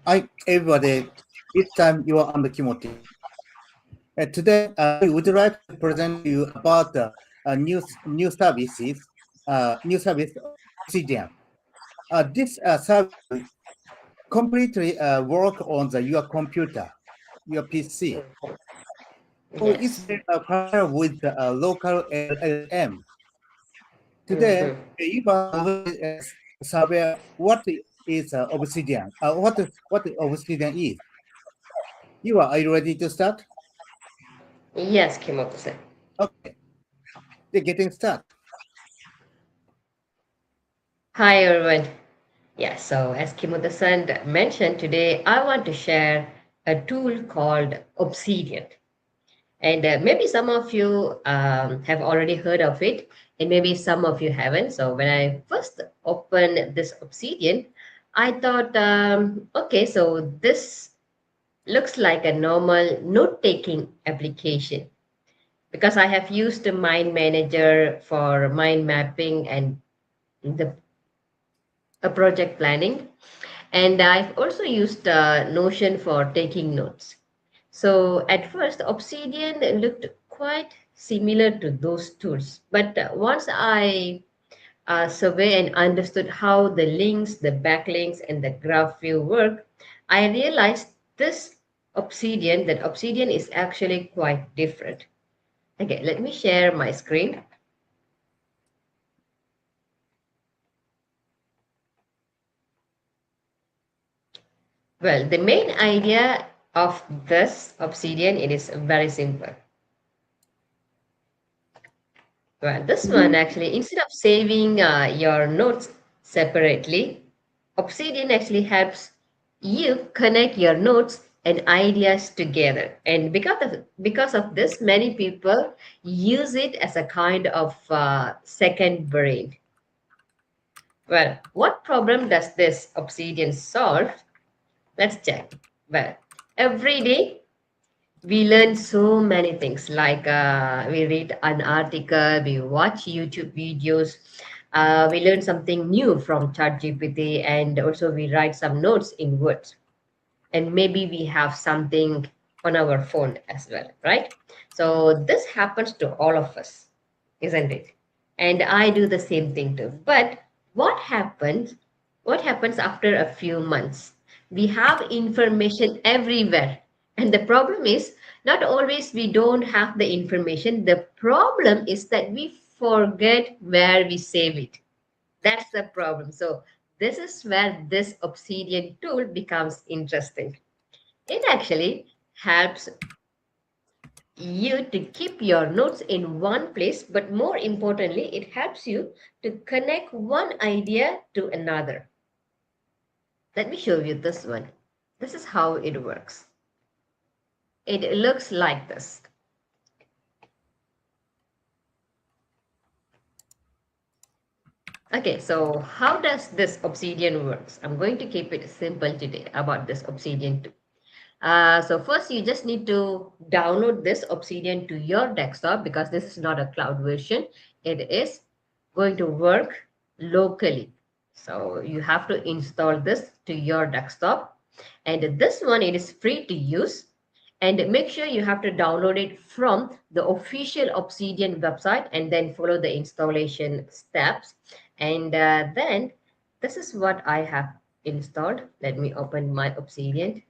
Hi, everybody. This time you are on the Kimoti. Today, I would like to present to you about new service Obsidian. This service completely work on your computer, your PC. So it's Yes. very familiar with local LLM. Today, Mm-hmm. if already survey what is Obsidian, what Obsidian is. Are you ready to start? Yes, Kimoto-san. Okay, they're getting started. Hi, everyone. Yeah, so as Kimoto-san mentioned today, I want to share a tool called Obsidian. And maybe some of you have already heard of it, and maybe some of you haven't. So when I first opened this Obsidian, I thought, okay, so this looks like a normal note-taking application because I have used the Mind Manager for mind mapping and the project planning, and I've also used Notion for taking notes. So at first, Obsidian looked quite similar to those tools, but once I survey and understood how the links, the backlinks, and the graph view work, I realized that Obsidian is actually quite different. Okay, let me share my screen. Well, the main idea of this Obsidian, it is very simple. Well, this one actually, instead of saving your notes separately, Obsidian actually helps you connect your notes and ideas together. And because of this, many people use it as a kind of second brain. Well, what problem does this Obsidian solve? Let's check. Well, every day we learn so many things like we read an article, we watch YouTube videos, we learn something new from ChatGPT, and also we write some notes in words, and maybe we have something on our phone as well, right? So this happens to all of us, isn't it? And I do the same thing too. But what happens what happens after a few months? We have information everywhere, and the problem is not always we don't have the information. The problem is that we forget where we save it. That's the problem. So this is where this Obsidian tool becomes interesting. It actually helps you to keep your notes in one place, but more importantly, it helps you to connect one idea to another. Let me show you this one. This is how it works. It looks like this. Okay, so how does this Obsidian works? I'm going to keep it simple today about this Obsidian tool. So first you just need to download this Obsidian to your desktop because this is not a cloud version. It is going to work locally. So you have to install this to your desktop. And this one, it is free to use. And make sure you have to download it from the official Obsidian website and then follow the installation steps. And then this is what I have installed. Let me open my Obsidian.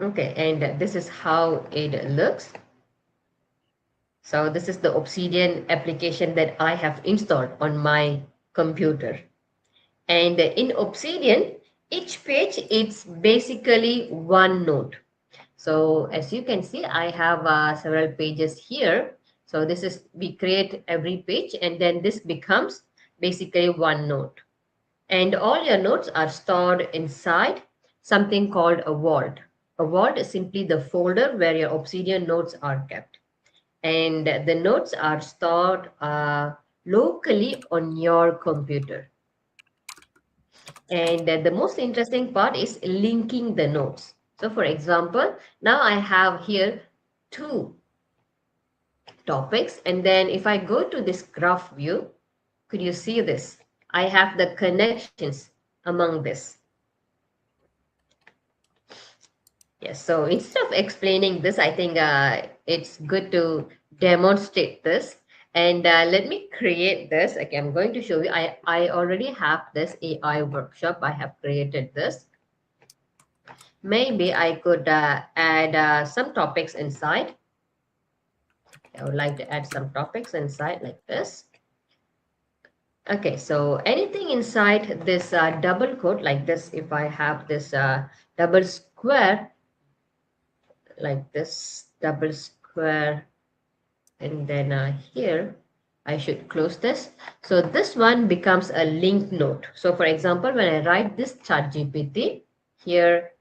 Okay, and this is how it looks. So this is the Obsidian application that I have installed on my computer. And in Obsidian, each page is basically one note. So as you can see, I have several pages here. So this is, we create every page and then this becomes basically one note. And all your notes are stored inside something called a vault. A vault is simply the folder where your Obsidian notes are kept. And the notes are stored locally on your computer. And the most interesting part is linking the notes. So for example, now I have here two topics. And then if I go to this graph view, could you see this? I have the connections among this. Yes, so instead of explaining this, I think it's good to demonstrate this. And let me create this. Okay, I'm going to show you. I already have this AI workshop. I have created this. Maybe I could add some topics inside. I would like to add some topics inside like this. Okay, so anything inside this double quote like this, if I have this double square like this, double square, and then here I should close this. So this one becomes a link node. So for example, when I write this chat GPT here,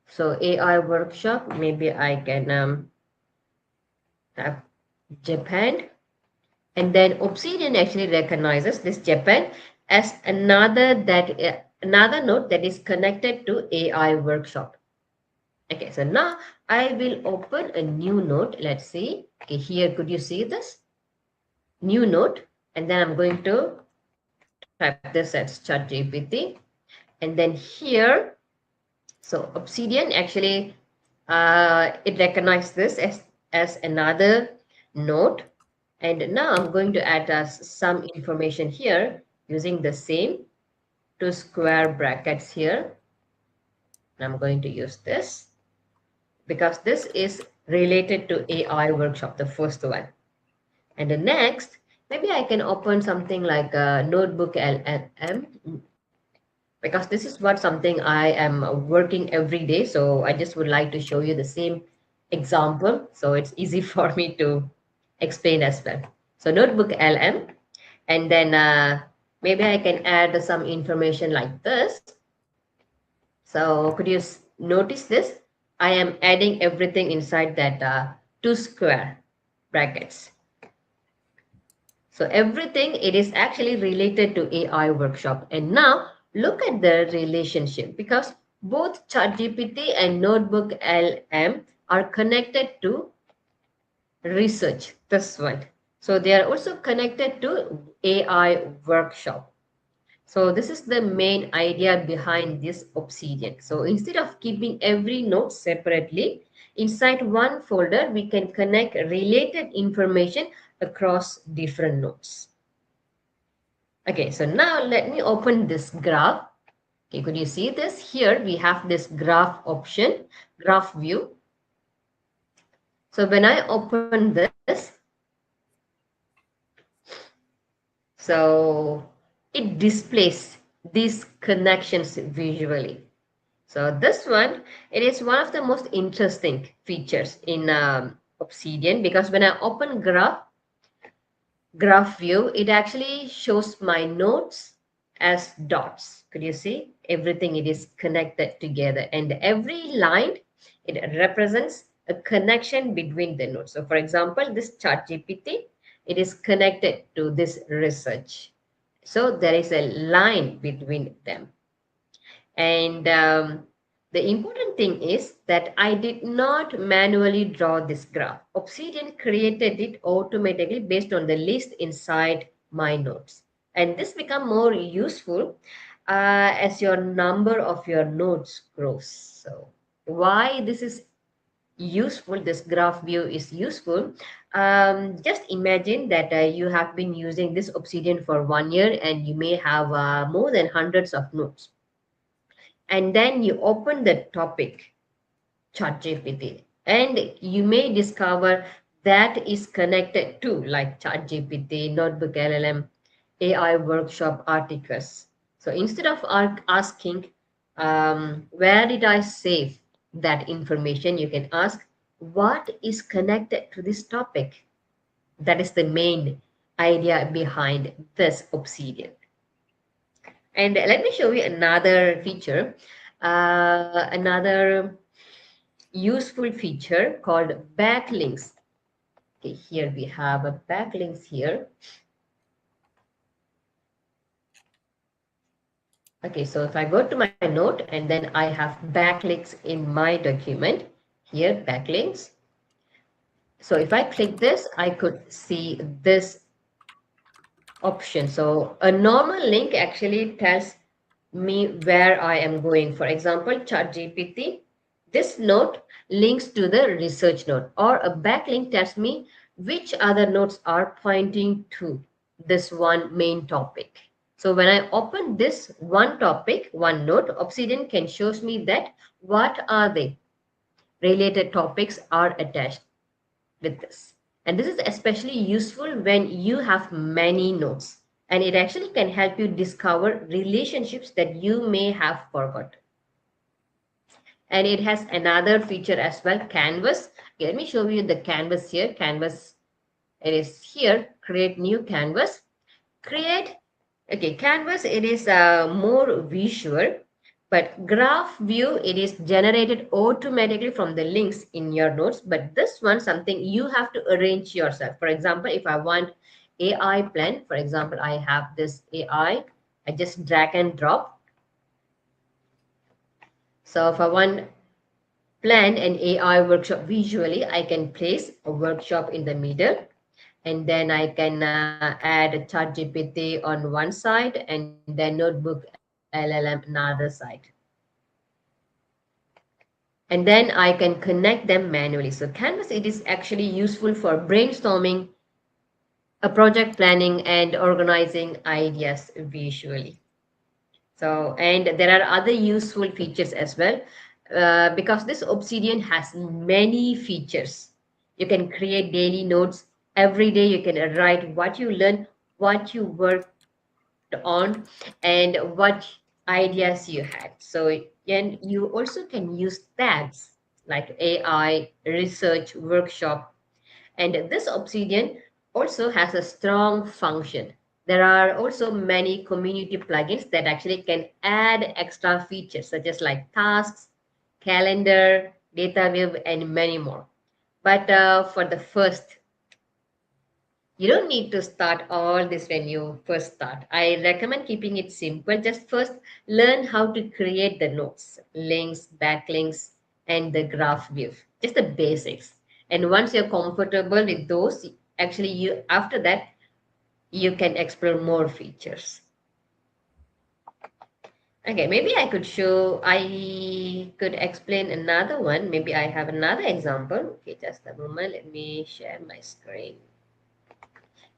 so AI workshop, maybe I can have Japan, and then Obsidian actually recognizes this Japan as another node that is connected to AI workshop. Okay, so now I will open a new node. Let's see. Okay, here, could you see this? New node, and then I'm going to type this as chat GPT, and then here, so Obsidian actually it recognizes this as another node, and now I'm going to add some information here using the same two square brackets here. And I'm going to use this because this is related to AI workshop, the first one. And the next, maybe I can open something like a notebook LLM, because this is what something I am working every day. So I just would like to show you the same example. So it's easy for me to explain as well. So notebook LM, and then maybe I can add some information like this. So could you notice this? I am adding everything inside that two square brackets. So everything, it is actually related to AI workshop. And now look at the relationship, because both ChatGPT and Notebook LM are connected to research, this one. So they are also connected to AI workshop. So this is the main idea behind this Obsidian. So instead of keeping every node separately, inside one folder, we can connect related information across different nodes. Okay, so now let me open this graph. Okay, could you see this? Here we have this graph option, graph view. So when I open this, so it displays these connections visually. So this one, it is one of the most interesting features in Obsidian, because when I open graph view, it actually shows my nodes as dots. Could you see? Everything, it is connected together, and every line, it represents a connection between the nodes. So for example, this chat GPT, it is connected to this research. So there is a line between them. And the important thing is that I did not manually draw this graph. Obsidian created it automatically based on the list inside my nodes. And this become more useful as your number of your nodes grows. So why this is useful, this graph view is useful? Just imagine that you have been using this Obsidian for 1 year, and you may have more than hundreds of nodes, and then you open the topic ChatGPT, and you may discover that is connected to like ChatGPT, Notebook LLM, AI workshop articles. So instead of asking where did I save that information, you can ask what is connected to this topic. That is the main idea behind this Obsidian. And let me show you another feature, another useful feature called backlinks. Okay, here we have a backlinks here. Okay, so if I go to my note, and then I have backlinks in my document, here backlinks. So if I click this, I could see this option. So a normal link actually tells me where I am going. For example, ChatGPT, this note links to the research note, or a backlink tells me which other notes are pointing to this one main topic. So when I open this one topic, one note, Obsidian can shows me that what are they related topics are attached with this. And this is especially useful when you have many notes, and it actually can help you discover relationships that you may have forgotten. And it has another feature as well, Canvas. Okay, let me show you the Canvas here. Canvas, it is here, create new Canvas. Create, okay, Canvas, it is more visual, but graph view, it is generated automatically from the links in your notes. But this one, something you have to arrange yourself. For example, if I want AI plan, for example, I have this I just drag and drop. So if I want plan an AI workshop visually, I can place a workshop in the middle, and then I can add a ChatGPT on one side and then Notebook LLM another side. And then I can connect them manually. So Canvas, it is actually useful for brainstorming, a project planning, and organizing ideas visually. So, and there are other useful features as well, because this Obsidian has many features. You can create daily notes every day. You can write what you learn, what you worked on, and what ideas you had. So, and you also can use tags like AI, research, workshop, and this Obsidian also has a strong function. There are also many community plugins that actually can add extra features such as like tasks, calendar, data view, and many more. But for the first, you don't need to start all this when you first start. I recommend keeping it simple. Just first learn how to create the notes, links, backlinks, and the graph view. Just the basics. And once you're comfortable with those, actually you after that you can explore more features. Okay, maybe I could explain another one. Maybe I have another example. Okay, just a moment. Let me share my screen.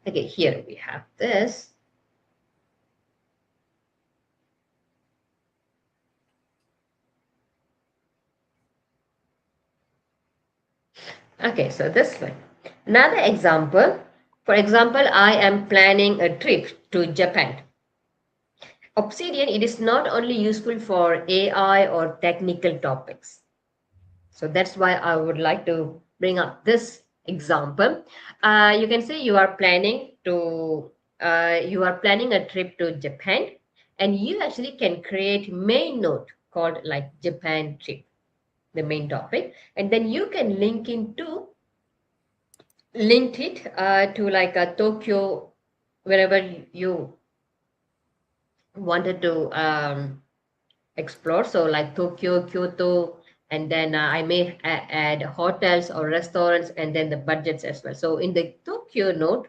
Okay, here we have this. Okay, so this one. Another example. For example, I am planning a trip to Japan. Obsidian, it is not only useful for AI or technical topics. So that's why I would like to bring up this example. You can say you are planning a trip to Japan, and you actually can create main note called like Japan trip, the main topic, and then you can link it to like a Tokyo, wherever you wanted to explore. So like Tokyo, Kyoto, and then I may add hotels or restaurants, and then the budgets as well. So in the Tokyo note,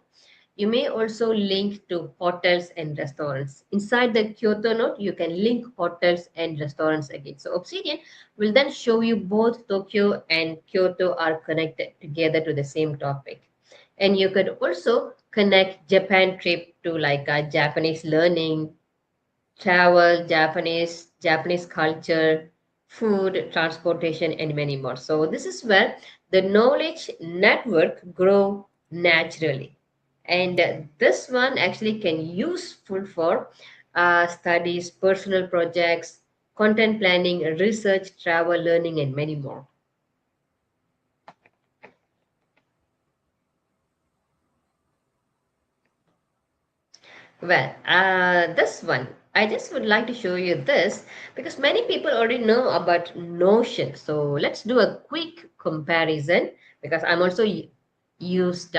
you may also link to hotels and restaurants. Inside the Kyoto note, you can link hotels and restaurants again. So Obsidian will then show you both Tokyo and Kyoto are connected together to the same topic. And you could also connect Japan trip to like a Japanese learning, travel, Japanese culture, food, transportation, and many more. So this is where the knowledge network grow naturally. And this one actually can useful for studies, personal projects, content planning, research, travel, learning, and many more. Well, this one, I just would like to show you this because many people already know about Notion. So let's do a quick comparison because used,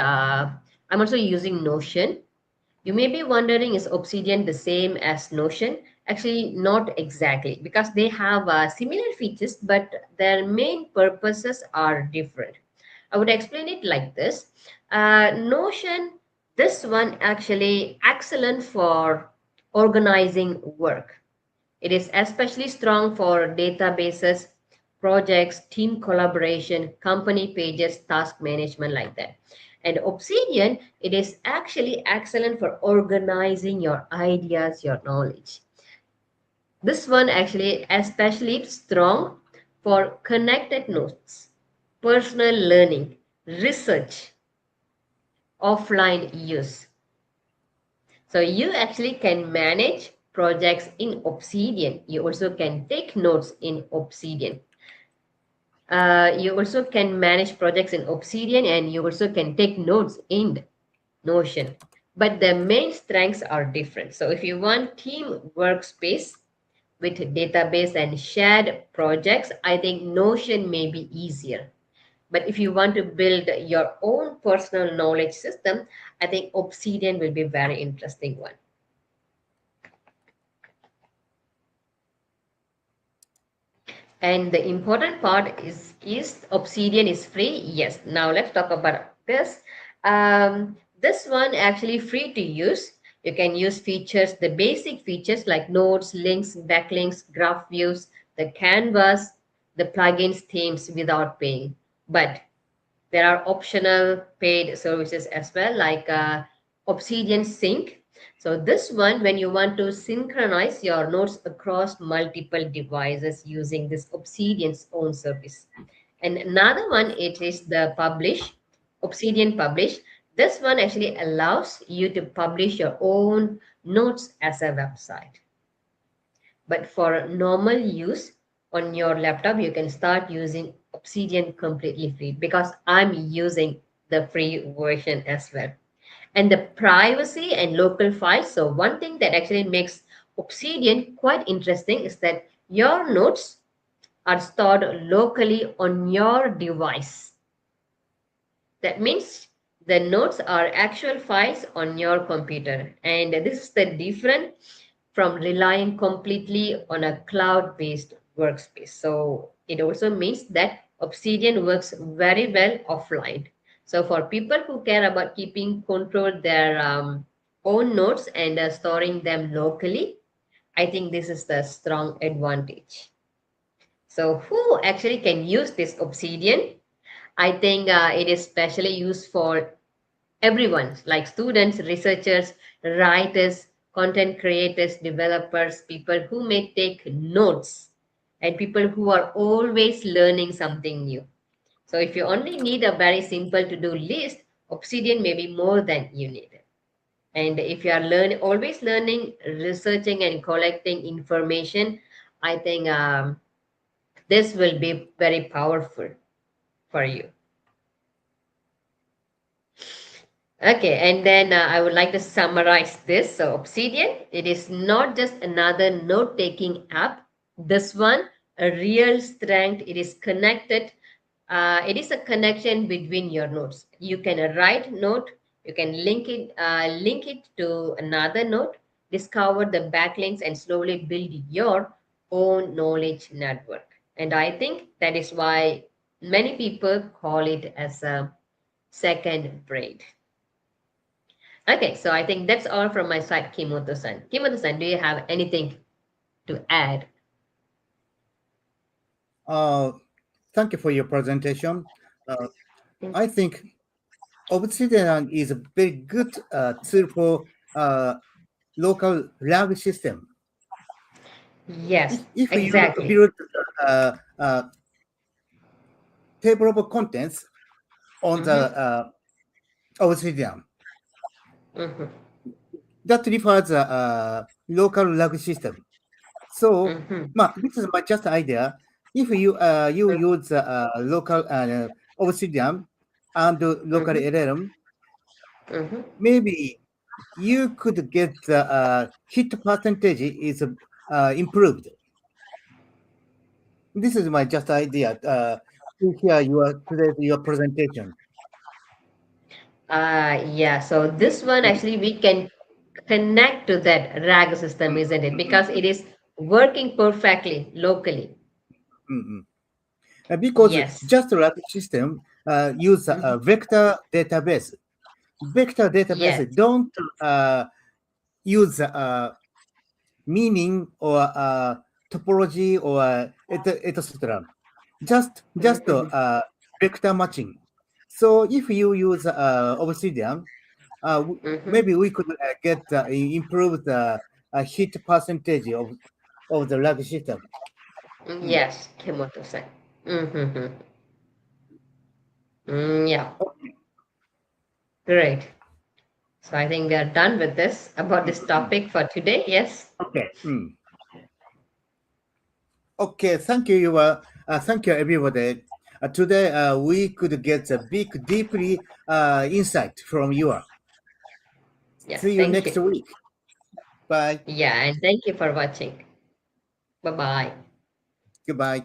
I'm also using Notion. You may be wondering, is Obsidian the same as Notion? Actually, not exactly because they have similar features, but their main purposes are different. I would explain it like this. Notion, This one actually excellent for organizing work. It is especially strong for databases, projects, team collaboration, company pages, task management like that. And Obsidian, it is actually excellent for organizing your ideas, your knowledge. This one actually especially strong for connected notes, personal learning, research, offline use. So you actually can manage projects in Obsidian. You also can take notes in Obsidian. You also can manage projects in Obsidian and you also can take notes in Notion. But the main strengths are different. So if you want team workspace with database and shared projects, I think Notion may be easier. But if you want to build your own personal knowledge system, I think Obsidian will be a very interesting one. And the important part is Obsidian is free. Yes. Now let's talk about this. This one actually free to use. You can use features, the basic features like notes, links, backlinks, graph views, the canvas, the plugins, themes without paying. But there are optional paid services as well, like Obsidian Sync. So this one, when you want to synchronize your notes across multiple devices using this Obsidian's own service. And another one, it is the Publish, Obsidian Publish. This one actually allows you to publish your own notes as a website. But for normal use on your laptop, you can start using Obsidian completely free because I'm using the free version as well. And the privacy and local files. So one thing that actually makes Obsidian quite interesting is that your notes are stored locally on your device. That means the notes are actual files on your computer. And this is the different from relying completely on a cloud-based workspace. So it also means that Obsidian works very well offline. So for people who care about keeping control their own notes and storing them locally, I think this is the strong advantage. So who actually can use this Obsidian? I think it is specially used for everyone, like students, researchers, writers, content creators, developers, people who may take notes, and people who are always learning something new. So if you only need a very simple to-do list, Obsidian may be more than you need. And if you are always learning, researching, and collecting information, I think this will be very powerful for you. Okay, and then I would like to summarize this. So, Obsidian, it is not just another note taking app. This one, a real strength, it is connected. It is a connection between your notes. You can write note, you can link it to another note, discover the backlinks, and slowly build your own knowledge network. And I think that is why many people call it as a second brain. Okay, so I think that's all from my side, Kimoto-san. Kimoto-san, do you have anything to add? Uh, Thank you for your presentation. Uh, Mm. I think Obsidian is a very good tool for local lab system. Yes, If you exactly. build uh, uh, table of contents on the Mm-hmm, Obsidian, mm-hmm, that refers a local log system. So, mm-hmm, this is my just idea. If you use local Obsidian and local mm-hmm, LLM, mm-hmm. maybe you could get the hit percentage is improved. This is my just idea. To hear your presentation. Yeah, so this one actually we can connect to that RAG system, Mm, isn't it? mm, Because mm, it is working perfectly locally. mm, mm. Because Yes. just like system use Mm-hmm, a vector database. vector database Yes. don't use meaning or topology or etc. Just Mhm. vector matching. So if you use Obsidian, Mhm. maybe we could get improve the hit percentage of the lag system. Mm. Yes, Kimoto-san. Mm-hmm. Yeah, Okay. great. So I think we are done with this about this Mm. topic for today. Yes. Okay. Mm. Okay. Thank you. Thank you, everybody. Today we could get a big, deeply insight from you. Yeah, See you thank next you. week. Bye. Yeah, and thank you for watching. Bye-bye. Goodbye.